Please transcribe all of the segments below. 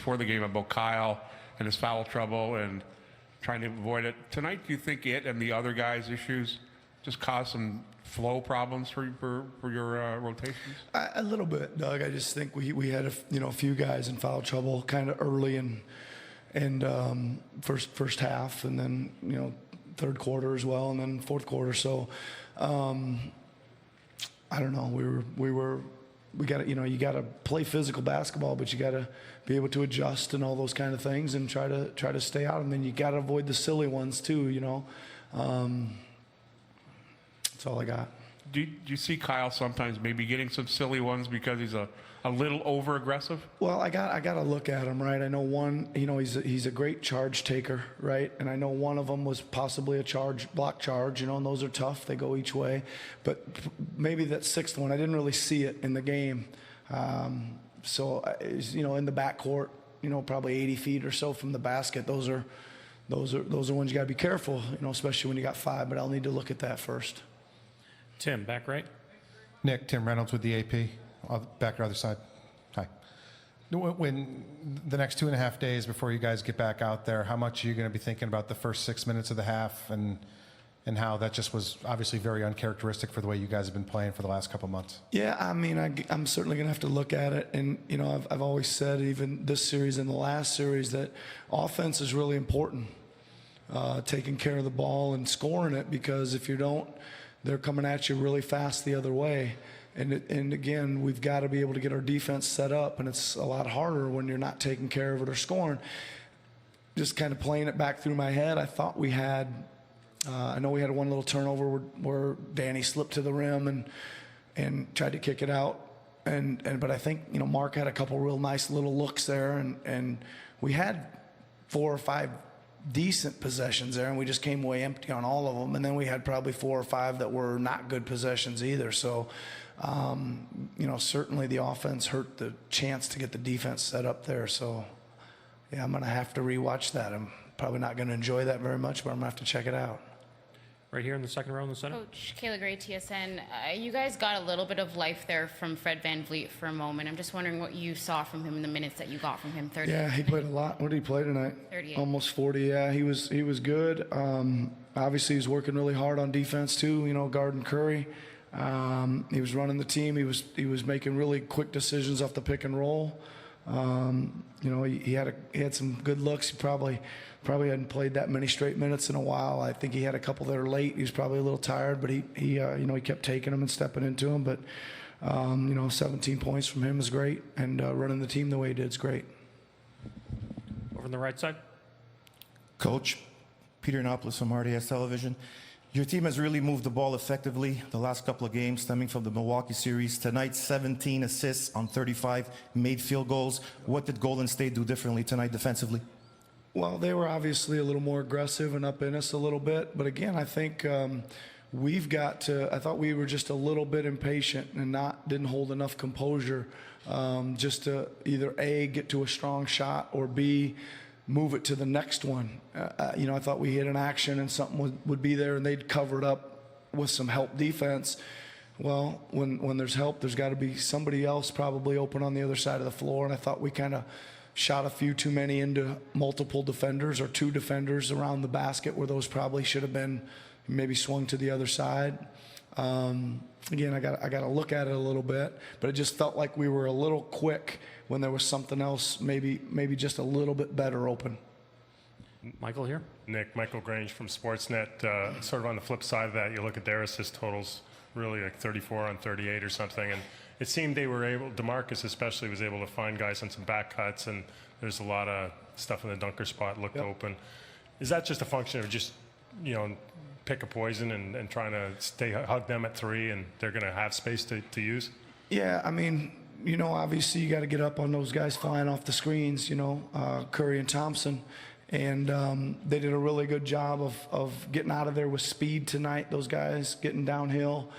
before the game about Kyle and his foul trouble and trying to avoid it. Tonight, do you think it and the other guys' issues just caused some flow problems for your rotations? A little bit, Doug. I just think we had a few guys in foul trouble kind of early and first half, and then third quarter as well, and then fourth quarter. So I don't know. We got to you got to play physical basketball, but you got to be able to adjust and all those kind of things and try to stay out. And then you got to avoid the silly ones too. That's all I got. Do you see Kyle sometimes maybe getting some silly ones because he's a little over aggressive? Well, I got to look at him, right? I know one, he's a great charge taker, right? And I know one of them was possibly a block charge, and those are tough. They go each way. But maybe that sixth one, I didn't really see it in the game. So in the backcourt, probably 80 feet or so from the basket. Those are ones you got to be careful, especially when you got 5. But I'll need to look at that first. Tim, back right. Nick, Tim Reynolds with the AP. Back to the other side. Hi. When the next 2.5 days before you guys get back out there, how much are you going to be thinking about the first 6 minutes of the half and how that just was obviously very uncharacteristic for the way you guys have been playing for the last couple months? Yeah, I mean, I'm certainly going to have to look at it. And, I've always said, even this series and the last series, that offense is really important. Taking care of the ball and scoring it, because if you don't, they're coming at you really fast the other way. And again, we've got to be able to get our defense set up, and it's a lot harder when you're not taking care of it or scoring. Just kind of playing it back through my head, I thought we had, I know we had one little turnover where Danny slipped to the rim and tried to kick it out. But I think, Mark had a couple real nice little looks there, and we had 4 or 5 decent possessions there, and we just came away empty on all of them. And then we had probably 4 or 5 that were not good possessions either. So, certainly the offense hurt the chance to get the defense set up there. So, yeah, I'm going to have to rewatch that. I'm probably not going to enjoy that very much, but I'm going to have to check it out. Right here in the second row in the center. Coach Kayla Gray, TSN. You guys got a little bit of life there from Fred VanVleet for a moment. I'm just wondering what you saw from him in the minutes that you got from him. 30. Yeah, he played a lot. What did he play tonight? 38. Almost 40. Yeah, he was good. Obviously, he's working really hard on defense too. Guarding Curry. He was running the team. He was making really quick decisions off the pick and roll. He had some good looks. He probably hadn't played that many straight minutes in a while. I think he had a couple that are late. He was probably a little tired, but he kept taking them and stepping into them. But 17 points from him is great, and running the team the way he did is great. Over on the right side. Coach, Peter Anopoulos from RDS Television. Your team has really moved the ball effectively the last couple of games, stemming from the Milwaukee series. Tonight, 17 assists on 35 made field goals. What did Golden State do differently tonight defensively? Well, they were obviously a little more aggressive and up in us a little bit. But again, I think we've got to, I thought we were just a little bit impatient and didn't hold enough composure just to either A, get to a strong shot, or B, move it to the next one. I thought we hit an action and something would be there, and they'd cover it up with some help defense. Well, when there's help, there's got to be somebody else probably open on the other side of the floor, and I thought we kind of shot a few too many into multiple defenders or 2 defenders around the basket where those probably should have been maybe swung to the other side. Again, I got to look at it a little bit, but it just felt like we were a little quick when there was something else, maybe just a little bit better open. Michael here. Nick, Michael Grange from Sportsnet. Sort of on the flip side of that, you look at their assist totals, really like 34 on 38 or something, and it seemed they were able, DeMarcus especially was able to find guys on some back cuts, and there's a lot of stuff in the dunker spot looked open. Is that just a function of just, pick a poison and trying to hug them at 3, and they're going to have space to use? Yeah, I mean, obviously you got to get up on those guys flying off the screens, Curry and Thompson. And they did a really good job of getting out of there with speed tonight, those guys getting downhill.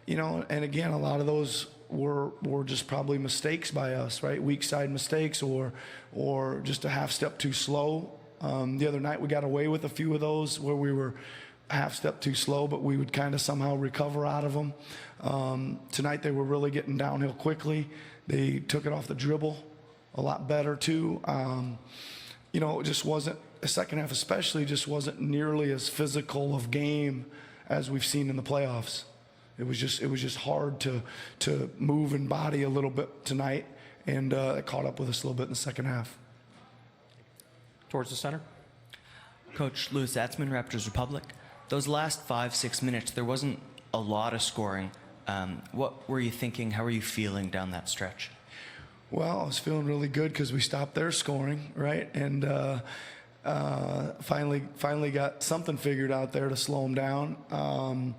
And again, a lot of those were just probably mistakes by us, right? Weak side mistakes or just a half step too slow. The other night we got away with a few of those where we were a half step too slow, but we would kind of somehow recover out of them. Tonight they were really getting downhill quickly. They took it off the dribble. a lot better too. You know, it just wasn't, the second half especially just wasn't nearly as physical of game as we've seen in the playoffs. It was just hard to move and body a little bit tonight, and it caught up with us a little bit in the second half. Towards the center. Coach Louis Atzman, Raptors Republic. Those last 5-6 minutes, there wasn't a lot of scoring. What were you thinking? How were you feeling down that stretch? Well, I was feeling really good because we stopped their scoring, right? And finally got something figured out there to slow them down.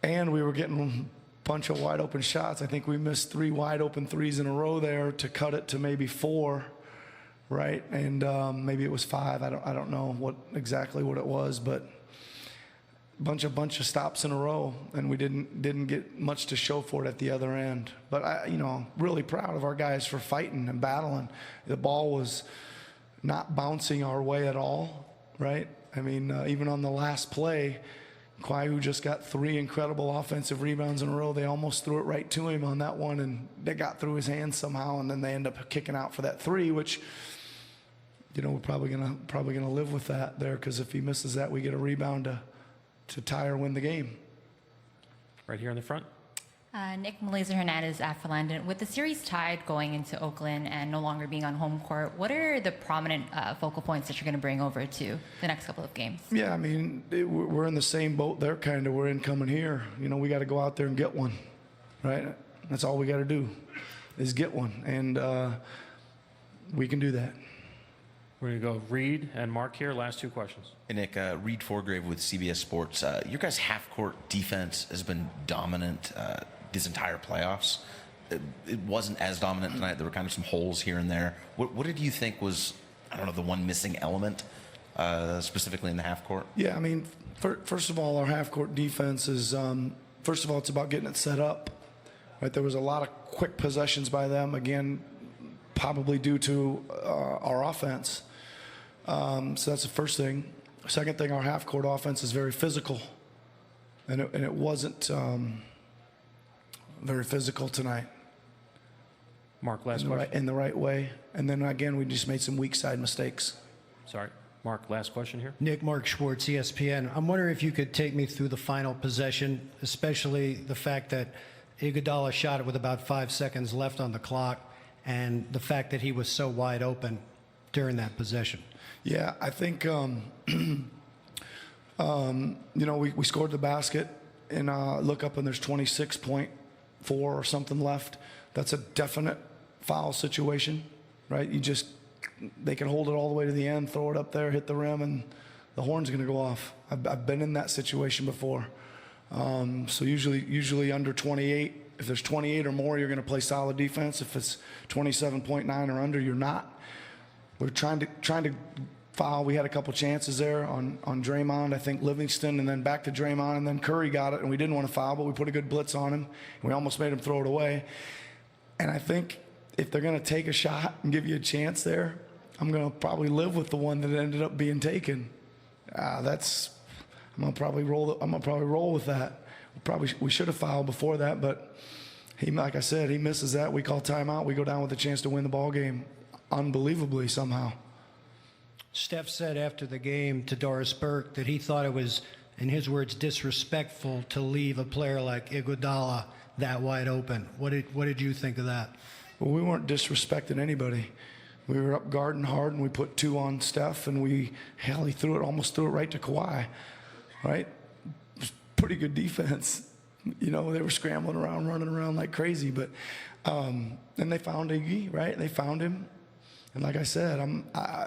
And we were getting a bunch of wide open shots. I think we missed 3 wide open threes in a row there to cut it to maybe 4, right? And maybe it was 5. I don't know exactly what it was, but bunch of stops in a row, and we didn't get much to show for it at the other end. But you know, really proud of our guys for fighting and battling. The ball was not bouncing our way at all, right? I mean, even on the last play, Kwaku just got 3 incredible offensive rebounds in a row. They almost threw it right to him on that one, and they got through his hands somehow, and then they end up kicking out for that 3, which, you know, we're probably gonna live with that there, because if he misses that, we get a rebound to tie or win the game. Right here in the front. Nick Malaysia Hernandez after London. With the series tied going into Oakland and no longer being on home court, what are the prominent focal points that you're going to bring over to the next couple of games? Yeah, I mean, we're in the same boat there, kind of. We're in coming here. You know, we got to go out there and get one, right? That's all we got to do is get one, and we can do that. We're going to go Reed and Mark here. Last 2 questions. Hey, Nick, Reed Forgrave with CBS Sports. Your guys' half-court defense has been dominant this entire playoffs. It wasn't as dominant tonight. There were kind of some holes here and there. What did you think was, I don't know, the one missing element, specifically in the half-court? Yeah, I mean, first of all, our half-court defense is, first of all, it's about getting it set up. Right, there was a lot of quick possessions by them, again, probably due to our offense. So that's the first thing. Second thing, our half-court offense is very physical, and it wasn't very physical tonight. Mark, last question. In the right way. And then again, we just made some weak side mistakes. Sorry. Mark, last question here. Nick, Mark Schwartz, ESPN. I'm wondering if you could take me through the final possession, especially the fact that Iguodala shot it with about 5 seconds left on the clock, and the fact that he was so wide open during that possession. Yeah, I think, you know, we scored the basket, and look up and there's 26.4 or something left. That's a definite foul situation, right? They can hold it all the way to the end, throw it up there, hit the rim, and the horn's going to go off. I've been in that situation before. So usually under 28, if there's 28 or more, you're going to play solid defense. If it's 27.9 or under, you're not. We're trying to foul. We had a couple chances there on Draymond, I think Livingston, and then back to Draymond, and then Curry got it, and we didn't want to foul, but we put a good blitz on him. We almost made him throw it away. And I think if they're going to take a shot and give you a chance there, I'm going to probably live with the one that ended up being taken. I'm going to probably roll with that. We should have fouled before that, but like I said, he misses that. We call timeout. We go down with a chance to win the ball game, unbelievably somehow. Steph said after the game to Doris Burke that he thought it was, in his words, disrespectful to leave a player like Iguodala that wide open. What did you think of that? Well, we weren't disrespecting anybody. We were up guarding hard, and we put 2 on Steph, and he almost threw it right to Kawhi, right? It was pretty good defense. You know, they were scrambling around, running around like crazy, but then they found Iggy, right? They found him. And like I said,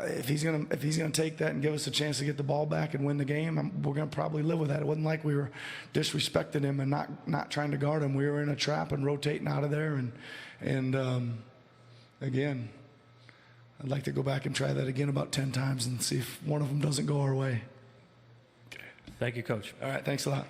if he's gonna take that and give us a chance to get the ball back and win the game, we're gonna probably live with that. It wasn't like we were disrespecting him and not trying to guard him. We were in a trap and rotating out of there. And again, I'd like to go back and try that again about 10 times and see if one of them doesn't go our way. Thank you, Coach. All right, thanks a lot.